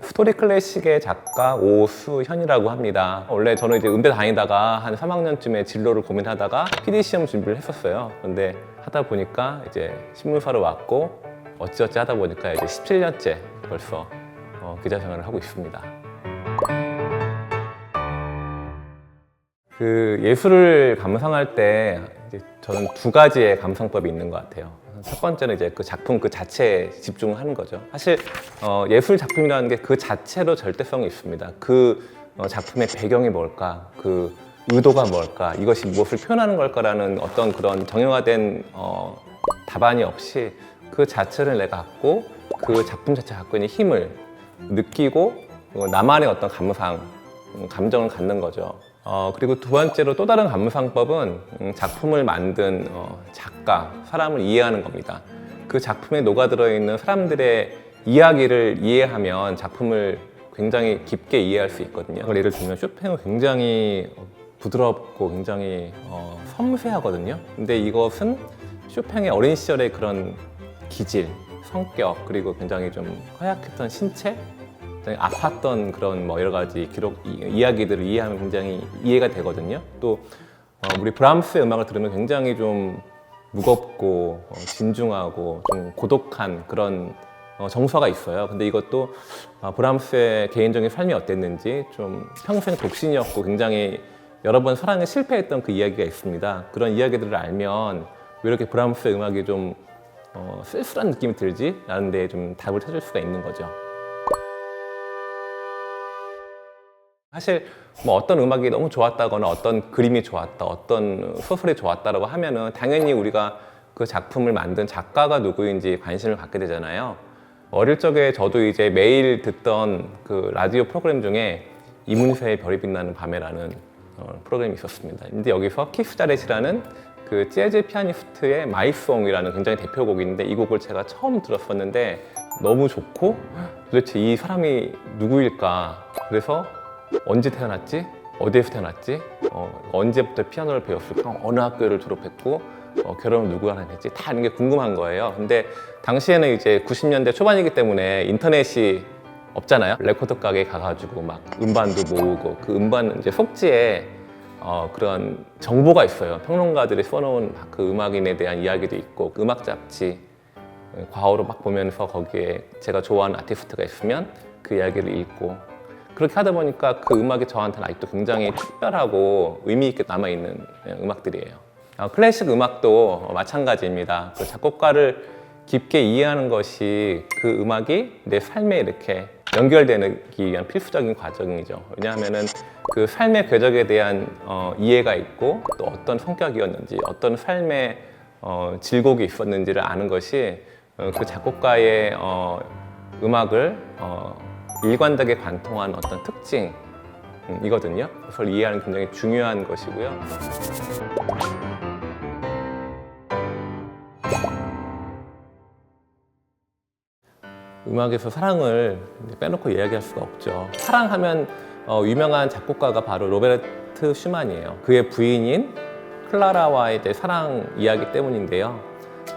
스토리 클래식의 작가 오수현이라고 합니다. 원래 저는 이제 음대 다니다가 한 3학년쯤에 진로를 고민하다가 PD 시험 준비를 했었어요. 근데 하다 보니까 이제 신문사로 왔고 어찌어찌 하다 보니까 이제 17년째 벌써 기자 생활을 하고 있습니다. 그 예술을 감상할 때 이제 저는 두 가지의 감상법이 있는 것 같아요. 첫 번째는 이제 그 작품 그 자체에 집중을 하는 거죠. 사실 예술 작품이라는 게 그 자체로 절대성이 있습니다. 그 작품의 배경이 뭘까, 그 의도가 뭘까, 이것이 무엇을 표현하는 걸까라는 어떤 그런 정형화된 답안이 없이 그 자체를 내가 갖고 그 작품 자체가 갖고 있는 힘을 느끼고 나만의 어떤 감상, 감정을 갖는 거죠. 그리고 두 번째로 또 다른 감상법은 작품을 만든 작가, 사람을 이해하는 겁니다. 그 작품에 녹아들어 있는 사람들의 이야기를 이해하면 작품을 굉장히 깊게 이해할 수 있거든요. 예를 들면 쇼팽은 굉장히 부드럽고 굉장히 섬세하거든요. 근데 이것은 쇼팽의 어린 시절의 그런 기질, 성격, 그리고 굉장히 좀 허약했던 신체, 아팠던 그런 뭐 여러 가지 이야기들을 이해하면 굉장히 이해가 되거든요. 또 우리 브람스의 음악을 들으면 굉장히 좀 무겁고 진중하고 좀 고독한 그런 정서가 있어요. 근데 이것도 브람스의 개인적인 삶이 어땠는지, 좀 평생 독신이었고 굉장히 여러 번 사랑에 실패했던 그 이야기가 있습니다. 그런 이야기들을 알면 왜 이렇게 브람스의 음악이 좀 쓸쓸한 느낌이 들지? 라는 데 좀 답을 찾을 수가 있는 거죠. 사실 뭐 어떤 음악이 너무 좋았다거나 어떤 그림이 좋았다, 어떤 소설이 좋았다라고 하면은 당연히 우리가 그 작품을 만든 작가가 누구인지 관심을 갖게 되잖아요. 어릴 적에 저도 이제 매일 듣던 그 라디오 프로그램 중에 이문세의 별이 빛나는 밤에라는 프로그램이 있었습니다. 근데 여기서 키스 자렛이라는 그 재즈 피아니스트의 마이송이라는 굉장히 대표곡인데, 이 곡을 제가 처음 들었었는데 너무 좋고 도대체 이 사람이 누구일까? 그래서 언제 태어났지? 어디에서 태어났지? 언제부터 피아노를 배웠을까? 어느 학교를 졸업했고 결혼을 누구랑 했지? 다 이런 게 궁금한 거예요. 근데 당시에는 이제 90년대 초반이기 때문에 인터넷이 없잖아요. 레코드 가게에 가가지고 막 음반도 모으고, 그 음반 이제 속지에 그런 정보가 있어요. 평론가들이 써놓은 그 음악인에 대한 이야기도 있고, 음악 잡지 과호로 막 보면서 거기에 제가 좋아하는 아티스트가 있으면 그 이야기를 읽고, 그렇게 하다 보니까 그 음악이 저한테는 아직도 굉장히 특별하고 의미 있게 남아있는 음악들이에요. 클래식 음악도 마찬가지입니다. 그 작곡가를 깊게 이해하는 것이 그 음악이 내 삶에 이렇게 연결되기 위한 필수적인 과정이죠. 왜냐하면은 그 삶의 궤적에 대한 이해가 있고, 또 어떤 성격이었는지, 어떤 삶의 질곡이 있었는지를 아는 것이 그 작곡가의 음악을 일관되게 관통한 어떤 특징이거든요. 그걸 이해하는 게 굉장히 중요한 것이고요. 음악에서 사랑을 빼놓고 이야기할 수가 없죠. 사랑하면 유명한 작곡가가 바로 로베르트 슈만이에요. 그의 부인인 클라라와의 사랑 이야기 때문인데요.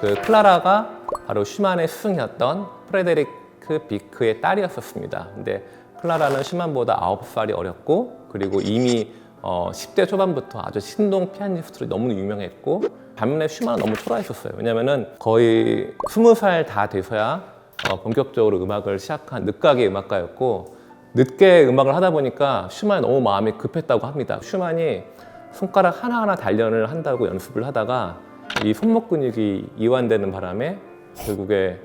그 클라라가 바로 슈만의 스승이었던 프레데리크 비크의 딸이었었습니다. 근데 클라라는 슈만보다 9살이 어렸고, 그리고 이미 10대 초반부터 아주 신동 피아니스트로 너무 유명했고, 반면에 슈만은 너무 초라했었어요. 왜냐면은 거의 20살 다 돼서야 본격적으로 음악을 시작한 늦가기 음악가였고, 늦게 음악을 하다 보니까 슈만이 너무 마음이 급했다고 합니다. 슈만이 손가락 하나하나 단련을 한다고 연습을 하다가 이 손목 근육이 이완되는 바람에 결국에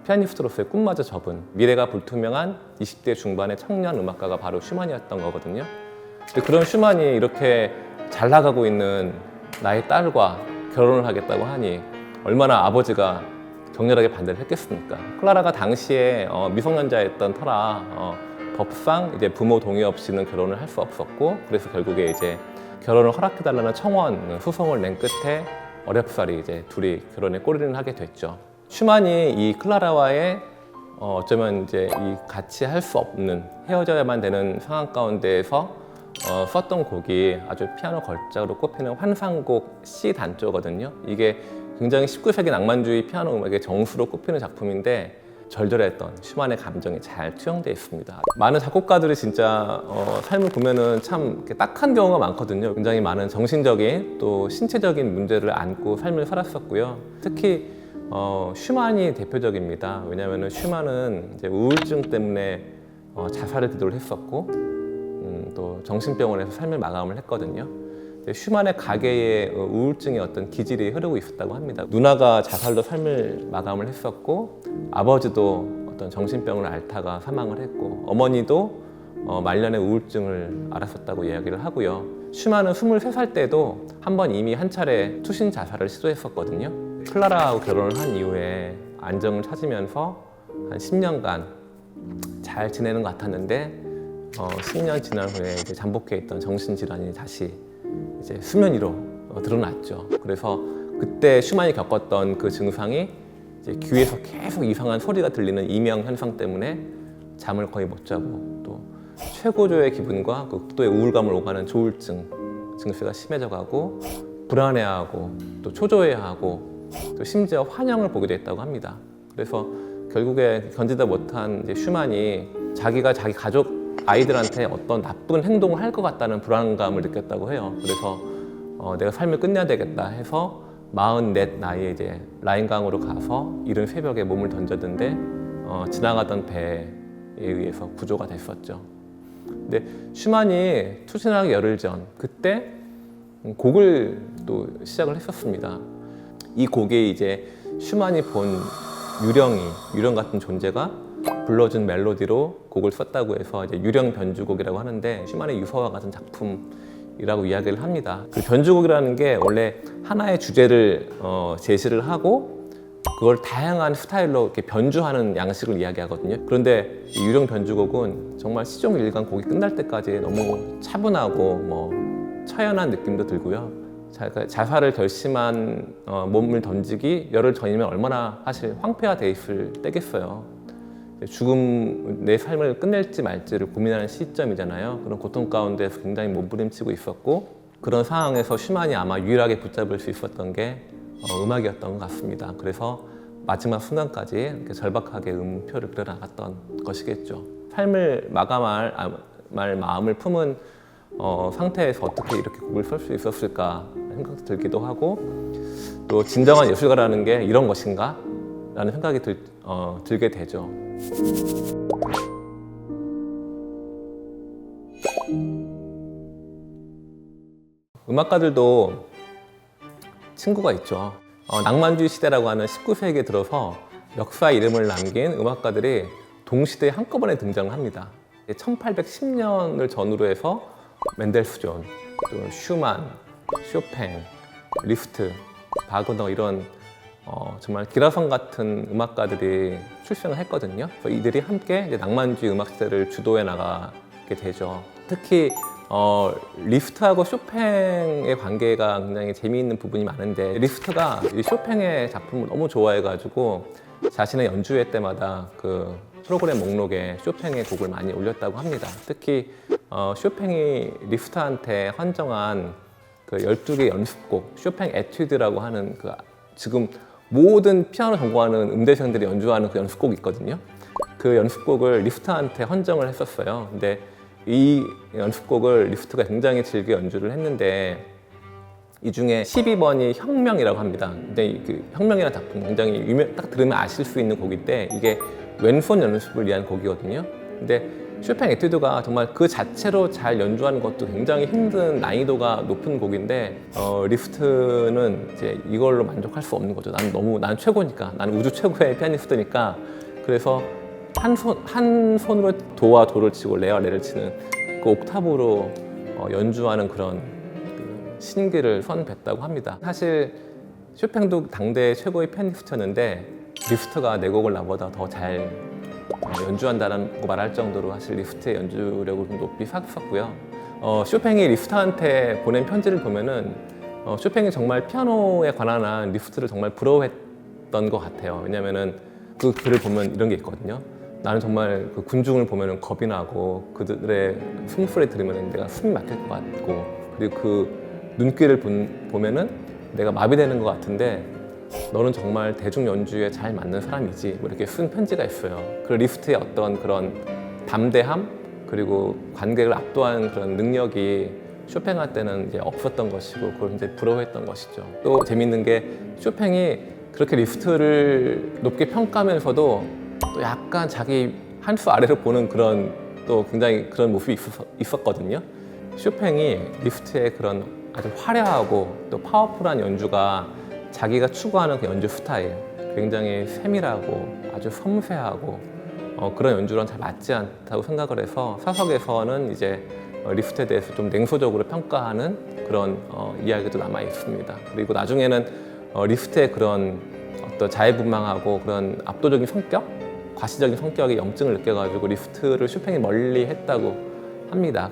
피아니스트로서의 꿈마저 접은 미래가 불투명한 20대 중반의 청년 음악가가 바로 슈만이었던 거거든요. 근데 그런 슈만이 이렇게 잘 나가고 있는 나의 딸과 결혼을 하겠다고 하니 얼마나 아버지가 격렬하게 반대를 했겠습니까? 클라라가 당시에 미성년자였던 터라 법상 이제 부모 동의 없이는 결혼을 할 수 없었고, 그래서 결국에 이제 결혼을 허락해달라는 청원 소송을 낸 끝에 어렵사리 이제 둘이 결혼에 꼬리를 하게 됐죠. 슈만이 이 클라라와의 어쩌면 이제 이 같이 할 수 없는, 헤어져야만 되는 상황 가운데에서 썼던 곡이 아주 피아노 걸작으로 꼽히는 환상곡 C 단조거든요. 이게 굉장히 19세기 낭만주의 피아노 음악의 정수로 꼽히는 작품인데, 절절했던 슈만의 감정이 잘 투영되어 있습니다. 많은 작곡가들이 진짜 삶을 보면은 참 이렇게 딱한 경우가 많거든요. 굉장히 많은 정신적인 또 신체적인 문제를 안고 삶을 살았었고요. 특히 슈만이 대표적입니다. 왜냐하면 슈만은 이제 우울증 때문에 자살을 기도를 했었고, 또 정신병원에서 삶을 마감을 했거든요. 슈만의 가계에 우울증의 어떤 기질이 흐르고 있었다고 합니다. 누나가 자살로 삶을 마감을 했었고, 아버지도 어떤 정신병을 앓다가 사망을 했고, 어머니도 말년에 우울증을 앓았었다고 이야기를 하고요. 슈만은 23살 때도 한 번 이미 한 차례 투신 자살을 시도했었거든요. 클라라하고 결혼을 한 이후에 안정을 찾으면서 한 10년간 잘 지내는 것 같았는데, 10년 지난 후에 이제 잠복해 있던 정신질환이 다시 이제 수면 위로 드러났죠. 그래서 그때 슈만이 겪었던 그 증상이 이제 귀에서 계속 이상한 소리가 들리는 이명 현상 때문에 잠을 거의 못 자고, 또 최고조의 기분과 극도의 우울감을 오가는 조울증 증세가 심해져가고, 불안해하고 또 초조해하고, 또 심지어 환영을 보게 됐다고 합니다. 그래서 결국에 견디다 못한 이제 슈만이 자기가 자기 가족 아이들한테 어떤 나쁜 행동을 할 것 같다는 불안감을 느꼈다고 해요. 그래서 내가 삶을 끝내야 되겠다 해서 44 나이에 이제 라인강으로 가서 이른 새벽에 몸을 던졌는데 지나가던 배에 의해서 구조가 됐었죠. 근데 슈만이 투신하기 열흘 전, 그때 곡을 또 시작을 했었습니다. 이 곡에 이제 슈만이 본 유령 같은 존재가 불러준 멜로디로 곡을 썼다고 해서 이제 유령 변주곡이라고 하는데, 슈만의 유서와 같은 작품이라고 이야기를 합니다. 그 변주곡이라는 게 원래 하나의 주제를 제시를 하고 그걸 다양한 스타일로 이렇게 변주하는 양식을 이야기하거든요. 그런데 이 유령 변주곡은 정말 시종일관 곡이 끝날 때까지 너무 차분하고 뭐 처연한 느낌도 들고요. 자살을 결심한 몸을 던지기 열흘 전이면 얼마나 사실 황폐화돼 있을 때겠어요. 죽음, 내 삶을 끝낼지 말지를 고민하는 시점이잖아요. 그런 고통 가운데서 굉장히 몸부림치고 있었고, 그런 상황에서 슈만이 아마 유일하게 붙잡을 수 있었던 게 음악이었던 것 같습니다. 그래서 마지막 순간까지 이렇게 절박하게 음표를 그려나갔던 것이겠죠. 삶을 마감할 마음을 품은 상태에서 어떻게 이렇게 곡을 쓸 수 있었을까 생각도 들기도 하고, 또 진정한 예술가라는 게 이런 것인가? 라는 생각이 들게 되죠. 음악가들도 친구가 있죠. 낭만주의 시대라고 하는 19세기에 들어서 역사 이름을 남긴 음악가들이 동시대에 한꺼번에 등장을 합니다. 1810년을 전후로 해서 멘델스존, 또 슈만, 쇼팽, 리스트, 바그너 이런 정말 기라성 같은 음악가들이 출생을 했거든요. 그래서 이들이 함께 이제 낭만주의 음악 시대를 주도해 나가게 되죠. 특히 리스트하고 쇼팽의 관계가 굉장히 재미있는 부분이 많은데, 리스트가 이 쇼팽의 작품을 너무 좋아해가지고 자신의 연주회 때마다 그 프로그램 목록에 쇼팽의 곡을 많이 올렸다고 합니다. 특히 쇼팽이 리스트한테 헌정한 그 12개 연습곡, 쇼팽 에튜드라고 하는 그 지금 모든 피아노 전공하는 음대생들이 연주하는 그 연습곡이 있거든요. 그 연습곡을 리스트한테 헌정을 했었어요. 근데 이 연습곡을 리스트가 굉장히 즐겨 연주를 했는데, 이 중에 12번이 혁명이라고 합니다. 근데 그 혁명이라는 작품 굉장히 딱 들으면 아실 수 있는 곡인데, 이게 왼손 연습을 위한 곡이거든요. 근데 쇼팽 에튜드가 정말 그 자체로 잘 연주하는 것도 굉장히 힘든 난이도가 높은 곡인데, 리스트는 이제 이걸로 만족할 수 없는 거죠. 난 최고니까, 난 우주 최고의 피아니스트니까. 그래서 한 손으로 도와 도를 치고 레와 레를 치는 그 옥타브로 연주하는 그런 그 신기를 선뱄다고 합니다. 사실 쇼팽도 당대 최고의 피아니스트였는데, 리스트가 내 곡을 나보다 더 잘 연주한다고 말할 정도로 사실 리스트의 연주력을 좀 높이 샀었고요. 쇼팽이 리스트한테 보낸 편지를 보면은 쇼팽이 정말 피아노에 관한 한 리스트를 정말 부러워했던 것 같아요. 왜냐면은 그 글을 보면 이런 게 있거든요. 나는 정말 그 군중을 보면은 겁이 나고 그들의 숨소리 들으면 내가 숨이 막힐 것 같고, 그리고 그 눈길을 보면은 내가 마비되는 것 같은데 너는 정말 대중 연주에 잘 맞는 사람이지, 뭐 이렇게 쓴 편지가 있어요. 그 리스트의 어떤 그런 담대함, 그리고 관객을 압도하는 그런 능력이 쇼팽한테는 이제 없었던 것이고, 그걸 이제 부러워했던 것이죠. 또 재밌는 게 쇼팽이 그렇게 리스트를 높게 평가하면서도 또 약간 자기 한 수 아래로 보는 그런 또 굉장히 그런 모습이 있었거든요. 쇼팽이 리스트의 그런 아주 화려하고 또 파워풀한 연주가 자기가 추구하는 그 연주 스타일, 굉장히 세밀하고 아주 섬세하고 그런 연주랑 잘 맞지 않다고 생각을 해서 사석에서는 이제 리스트에 대해서 좀 냉소적으로 평가하는 그런 이야기도 남아 있습니다. 그리고 나중에는 리스트의 그런 어떤 자유분방하고 그런 압도적인 성격, 과시적인 성격의 염증을 느껴가지고 리스트를 쇼팽이 멀리 했다고 합니다.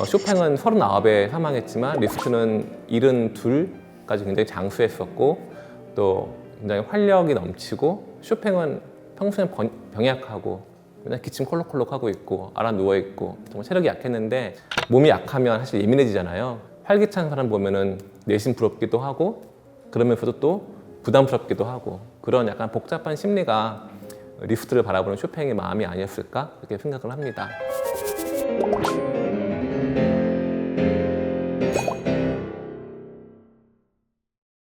쇼팽은 39에 사망했지만 리스트는 72까지 굉장히 장수했었고 또 굉장히 활력이 넘치고, 쇼팽은 평소엔 병약하고 맨날 기침 콜록콜록하고 있고 알아 누워있고 정말 체력이 약했는데, 몸이 약하면 사실 예민해지잖아요. 활기찬 사람 보면은 내심 부럽기도 하고 그러면서도 또 부담스럽기도 하고, 그런 약간 복잡한 심리가 리스트를 바라보는 쇼팽의 마음이 아니었을까 그렇게 생각을 합니다.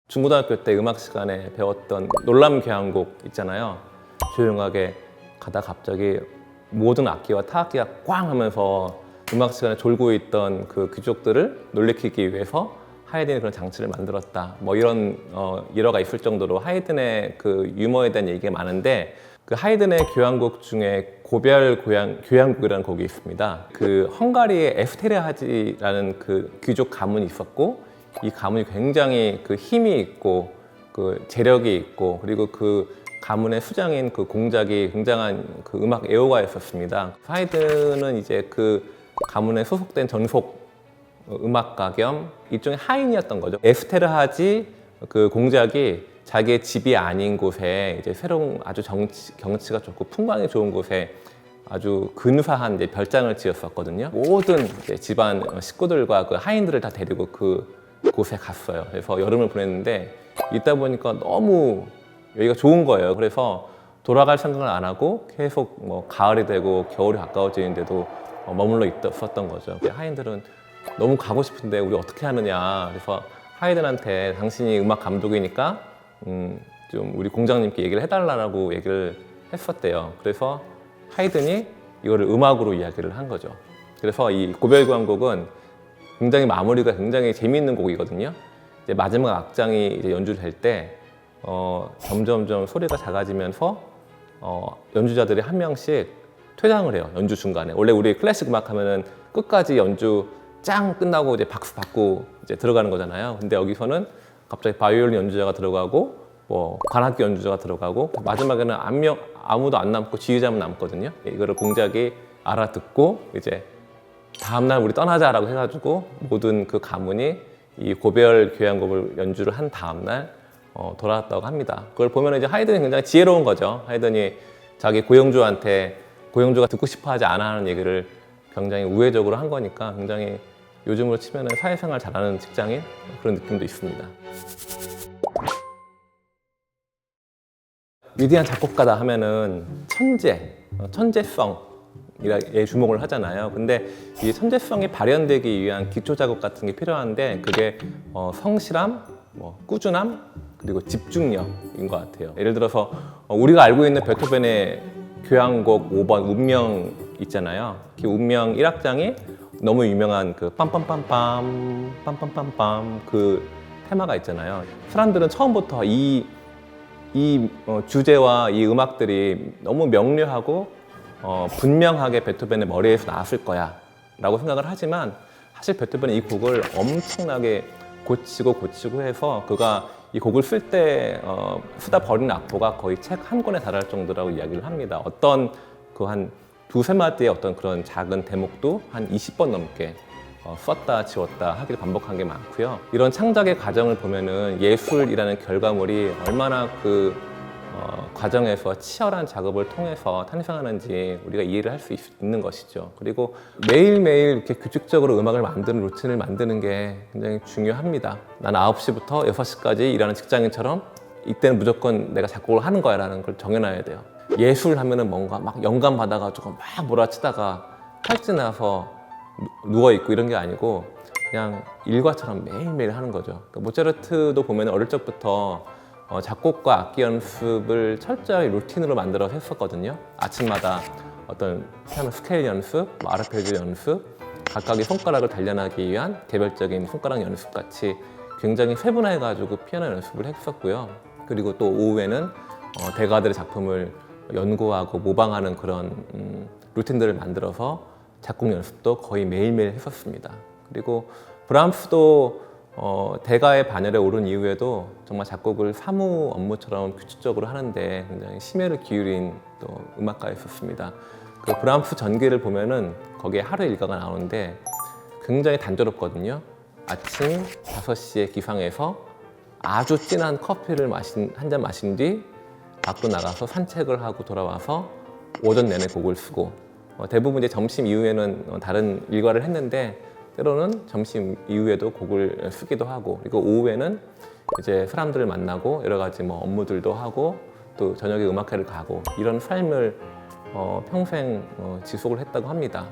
중고등학교 때 음악 시간에 배웠던 놀람교향곡 있잖아요. 조용하게 가다 갑자기 모든 악기와 타악기가 꽝 하면서 음악 시간에 졸고 있던 그 귀족들을 놀래키기 위해서 하이든이 그런 장치를 만들었다. 뭐 이런 일화가 있을 정도로 하이든의 그 유머에 대한 얘기가 많은데, 그 하이든의 교향곡 중에 고별 교향곡이라는 곡이 있습니다. 그 헝가리의 에스테르하지라는 그 귀족 가문이 있었고, 이 가문이 굉장히 그 힘이 있고 그 재력이 있고, 그리고 그 가문의 수장인 그 공작이 굉장한 그 음악 애호가였었습니다. 하이든은 이제 그 가문에 소속된 전속 음악가 겸 일종의 하인이었던 거죠. 에스테르하지 그 공작이 자기의 집이 아닌 곳에 이제 새로운 아주 경치가 좋고 풍광이 좋은 곳에 아주 근사한 이제 별장을 지었었거든요. 모든 이제 집안 식구들과 그 하인들을 다 데리고 그 곳에 갔어요. 그래서 여름을 보냈는데 있다 보니까 너무 여기가 좋은 거예요. 그래서 돌아갈 생각을 안 하고 계속 뭐 가을이 되고 겨울이 가까워지는데도 머물러 있었던 거죠. 하인들은 너무 가고 싶은데 우리 어떻게 하느냐. 그래서 하이든한테 당신이 음악 감독이니까 좀 우리 공장님께 얘기를 해달라고 얘기를 했었대요. 그래서 하이든이 이거를 음악으로 이야기를 한 거죠. 그래서 이 고별교향곡은 굉장히 마무리가 굉장히 재미있는 곡이거든요. 이제 마지막 악장이 이제 연주될 때 점점점 소리가 작아지면서 연주자들이 한 명씩 퇴장을 해요. 연주 중간에. 원래 우리 클래식 음악 하면은 끝까지 연주 짱 끝나고 이제 박수 받고 이제 들어가는 거잖아요. 근데 여기서는 갑자기 바이올린 연주자가 들어가고 뭐 관악기 연주자가 들어가고 마지막에는 아무도 안 남고 지휘자만 남거든요. 이거를 공작이 알아듣고 이제 다음날 우리 떠나자라고 해가지고 모든 그 가문이 이 고별 교향곡을 연주를 한 다음날 돌아왔다고 합니다. 그걸 보면 이제 하이든이 굉장히 지혜로운 거죠. 하이든이 자기 고영주한테 고영주가 듣고 싶어하지 않아 하는 얘기를 굉장히 우회적으로 한 거니까 굉장히 요즘으로 치면 사회생활 잘하는 직장인 그런 느낌도 있습니다. 위대한 작곡가다 하면은 천재성에 주목을 하잖아요. 근데 이 천재성이 발현되기 위한 기초 작업 같은 게 필요한데, 그게 성실함, 꾸준함, 그리고 집중력인 것 같아요. 예를 들어서 우리가 알고 있는 베토벤의 교향곡 5번 운명 있잖아요. 그 운명 1악장이 너무 유명한 그 빰빰빰빰 그 테마가 있잖아요. 사람들은 처음부터 이 주제와 이 음악들이 너무 명료하고 분명하게 베토벤의 머리에서 나왔을 거야 라고 생각을 하지만, 사실 베토벤은 이 곡을 엄청나게 고치고 해서 그가 이 곡을 쓸 때 쓰다 버린 악보가 거의 책 한 권에 달할 정도라고 이야기를 합니다. 어떤 그 그 한 두세 마디의 어떤 그런 작은 대목도 한 20번 넘게 썼다 지웠다 하기를 반복한 게 많고요. 이런 창작의 과정을 보면은 예술이라는 결과물이 얼마나 그 과정에서 치열한 작업을 통해서 탄생하는지 우리가 이해를 할 수 있는 것이죠. 그리고 매일매일 이렇게 규칙적으로 음악을 만드는 루틴을 만드는 게 굉장히 중요합니다. 난 9시부터 6시까지 일하는 직장인처럼 이때는 무조건 내가 작곡을 하는 거야 라는 걸 정해놔야 돼요. 예술 하면은 뭔가 막 영감 받아가지고 막 몰아치다가 탈진나서 누워있고 이런 게 아니고 그냥 일과처럼 매일매일 하는 거죠. 그러니까 모차르트도 보면 어릴 적부터 작곡과 악기 연습을 철저히 루틴으로 만들어서 했었거든요. 아침마다 어떤 피아노 스케일 연습, 아르페지오 연습, 각각의 손가락을 단련하기 위한 개별적인 손가락 연습 같이 굉장히 세분화해가지고 피아노 연습을 했었고요. 그리고 또 오후에는 대가들의 작품을 연구하고 모방하는 그런 루틴들을 만들어서 작곡 연습도 거의 매일매일 했었습니다. 그리고 브람스도 대가의 반열에 오른 이후에도 정말 작곡을 사무 업무처럼 규칙적으로 하는데 굉장히 심혈을 기울인 또 음악가였었습니다. 그 브람스 전기를 보면은 거기에 하루 일과가 나오는데 굉장히 단조롭거든요. 아침 5시에 기상해서 아주 진한 커피를 한 잔 마신 뒤 밖으로 나가서 산책을 하고 돌아와서 오전 내내 곡을 쓰고 대부분 이제 점심 이후에는 다른 일과를 했는데 때로는 점심 이후에도 곡을 쓰기도 하고 그리고 오후에는 이제 사람들을 만나고 여러 가지 뭐 업무들도 하고 또 저녁에 음악회를 가고 이런 삶을 평생 지속을 했다고 합니다.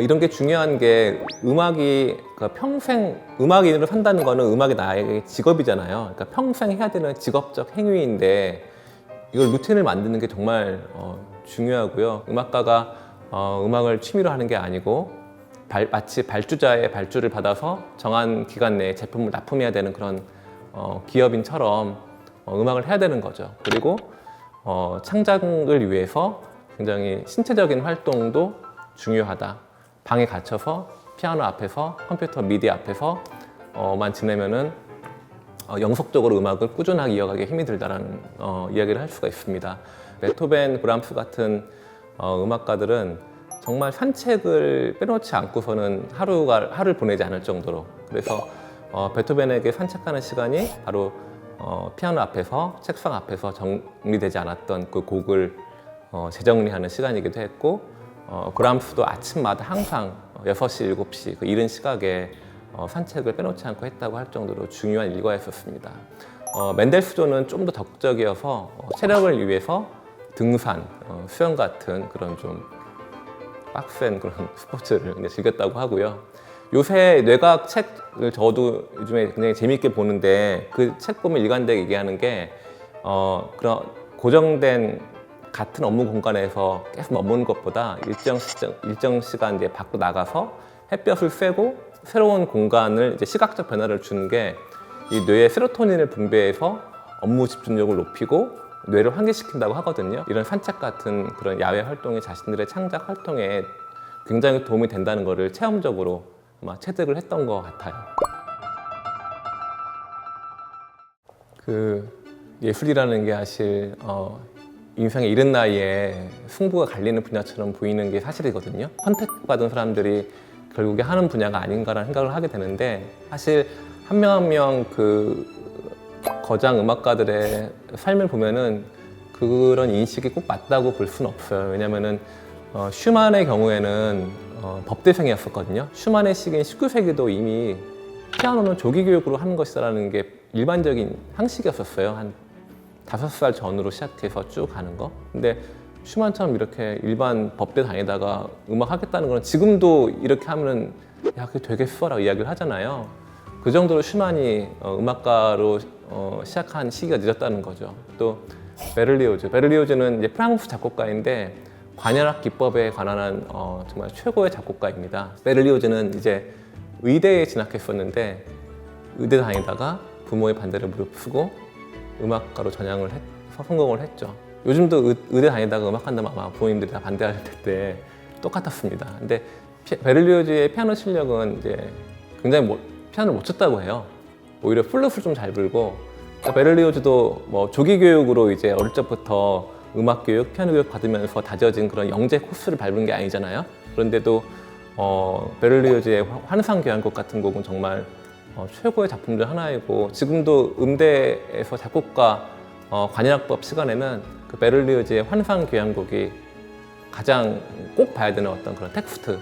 이런 게 중요한 게 음악이 그러니까 평생 음악인으로 산다는 거는 음악이 나에게 직업이잖아요. 그러니까 평생 해야 되는 직업적 행위인데 이걸 루틴을 만드는 게 정말 중요하고요. 음악가가 음악을 취미로 하는 게 아니고 마치 발주자의 발주를 받아서 정한 기간 내에 제품을 납품해야 되는 그런 기업인처럼 음악을 해야 되는 거죠. 그리고 창작을 위해서 굉장히 신체적인 활동도 중요하다. 방에 갇혀서 피아노 앞에서 컴퓨터 미디 앞에서만 지내면은 영속적으로 음악을 꾸준하게 이어가기에 힘이 들다라는 이야기를 할 수가 있습니다. 베토벤, 브람스 같은 음악가들은 정말 산책을 빼놓지 않고서는 하루를 보내지 않을 정도로 그래서 베토벤에게 산책하는 시간이 바로 피아노 앞에서 책상 앞에서 정리되지 않았던 그 곡을 재정리하는 시간이기도 했고 브람스도 아침마다 항상 6시, 7시 그 이른 시각에 산책을 빼놓지 않고 했다고 할 정도로 중요한 일과였었습니다. 멘델스존은 좀 더 적극적이어서 체력을 위해서 등산, 수영 같은 그런 좀 빡센 그런 스포츠를 즐겼다고 하고요. 요새 뇌과학 책을 저도 요즘에 굉장히 재미있게 보는데 그 책 보면 일관되게 얘기하는 게 그런 고정된 같은 업무 공간에서 계속 머무는 것보다 일정 시간 이제 밖으로 나가서 햇볕을 쐬고 새로운 공간을 이제 시각적 변화를 주는 게 이 뇌의 세로토닌을 분비해서 업무 집중력을 높이고 뇌를 환기시킨다고 하거든요. 이런 산책 같은 그런 야외 활동이 자신들의 창작 활동에 굉장히 도움이 된다는 것을 체험적으로 아마 체득을 했던 것 같아요. 그 예술이라는 게 사실 인생의 이른 나이에 승부가 갈리는 분야처럼 보이는 게 사실이거든요. 선택받은 사람들이 결국에 하는 분야가 아닌가라는 생각을 하게 되는데 사실 한 명 한 명 그 거장 음악가들의 삶을 보면은 그런 인식이 꼭 맞다고 볼 수는 없어요. 왜냐면은 슈만의 경우에는 법대생이었었거든요. 슈만의 시기인 19세기도 이미 피아노는 조기 교육으로 하는 것이라는 게 일반적인 상식이었었어요. 한 5살 전으로 시작해서 쭉 가는 거. 근데 슈만처럼 이렇게 일반 법대 다니다가 음악 하겠다는 건 지금도 이렇게 하면은 야, 그게 되겠어라고 이야기를 하잖아요. 그 정도로 슈만이 음악가로 시작한 시기가 늦었다는 거죠. 또 베를리오즈는 이제 프랑스 작곡가인데 관현악 기법에 관한 정말 최고의 작곡가입니다. 베를리오즈는 이제 의대에 진학했었는데 의대 다니다가 부모의 반대를 무릅쓰고 음악가로 전향을 해서 성공을 했죠. 요즘도 의대 다니다가 음악한다면 아마 부모님들이 다 반대할 텐데 똑같았습니다. 근데 베를리오즈의 피아노 실력은 이제 굉장히 피아노를 못 쳤다고 해요. 오히려 플룻을 좀 잘 불고 그러니까 베를리오즈도 뭐 조기 교육으로 이제 어릴 적부터 음악 교육, 피아노 교육 받으면서 다져진 그런 영재 코스를 밟은 게 아니잖아요. 그런데도 베를리오즈의 환상교향곡 같은 곡은 정말 최고의 작품 중 하나이고, 지금도 음대에서 작곡가 관현악법 시간에는 그 베를리오즈의 환상교향곡이 가장 꼭 봐야 되는 어떤 그런 텍스트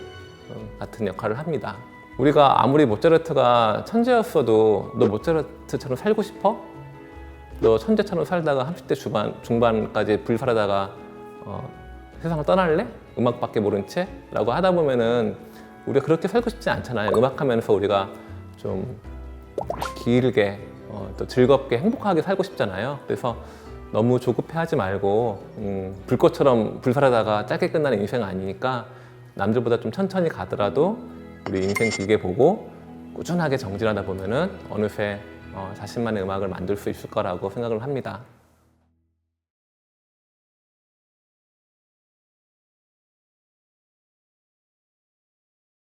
같은 역할을 합니다. 우리가 아무리 모차르트가 천재였어도 너 모차르트처럼 살고 싶어? 너 천재처럼 살다가 30대 중반까지 불살하다가 세상을 떠날래? 음악밖에 모른 채? 라고 하다 보면은 우리가 그렇게 살고 싶지 않잖아요. 음악하면서 우리가 좀 길게 또 즐겁게 행복하게 살고 싶잖아요. 그래서 너무 조급해하지 말고 불꽃처럼 불살하다가 짧게 끝나는 인생 아니니까 남들보다 좀 천천히 가더라도 우리 인생 길게 보고 꾸준하게 정진하다 보면은 어느새 자신만의 음악을 만들 수 있을 거라고 생각을 합니다.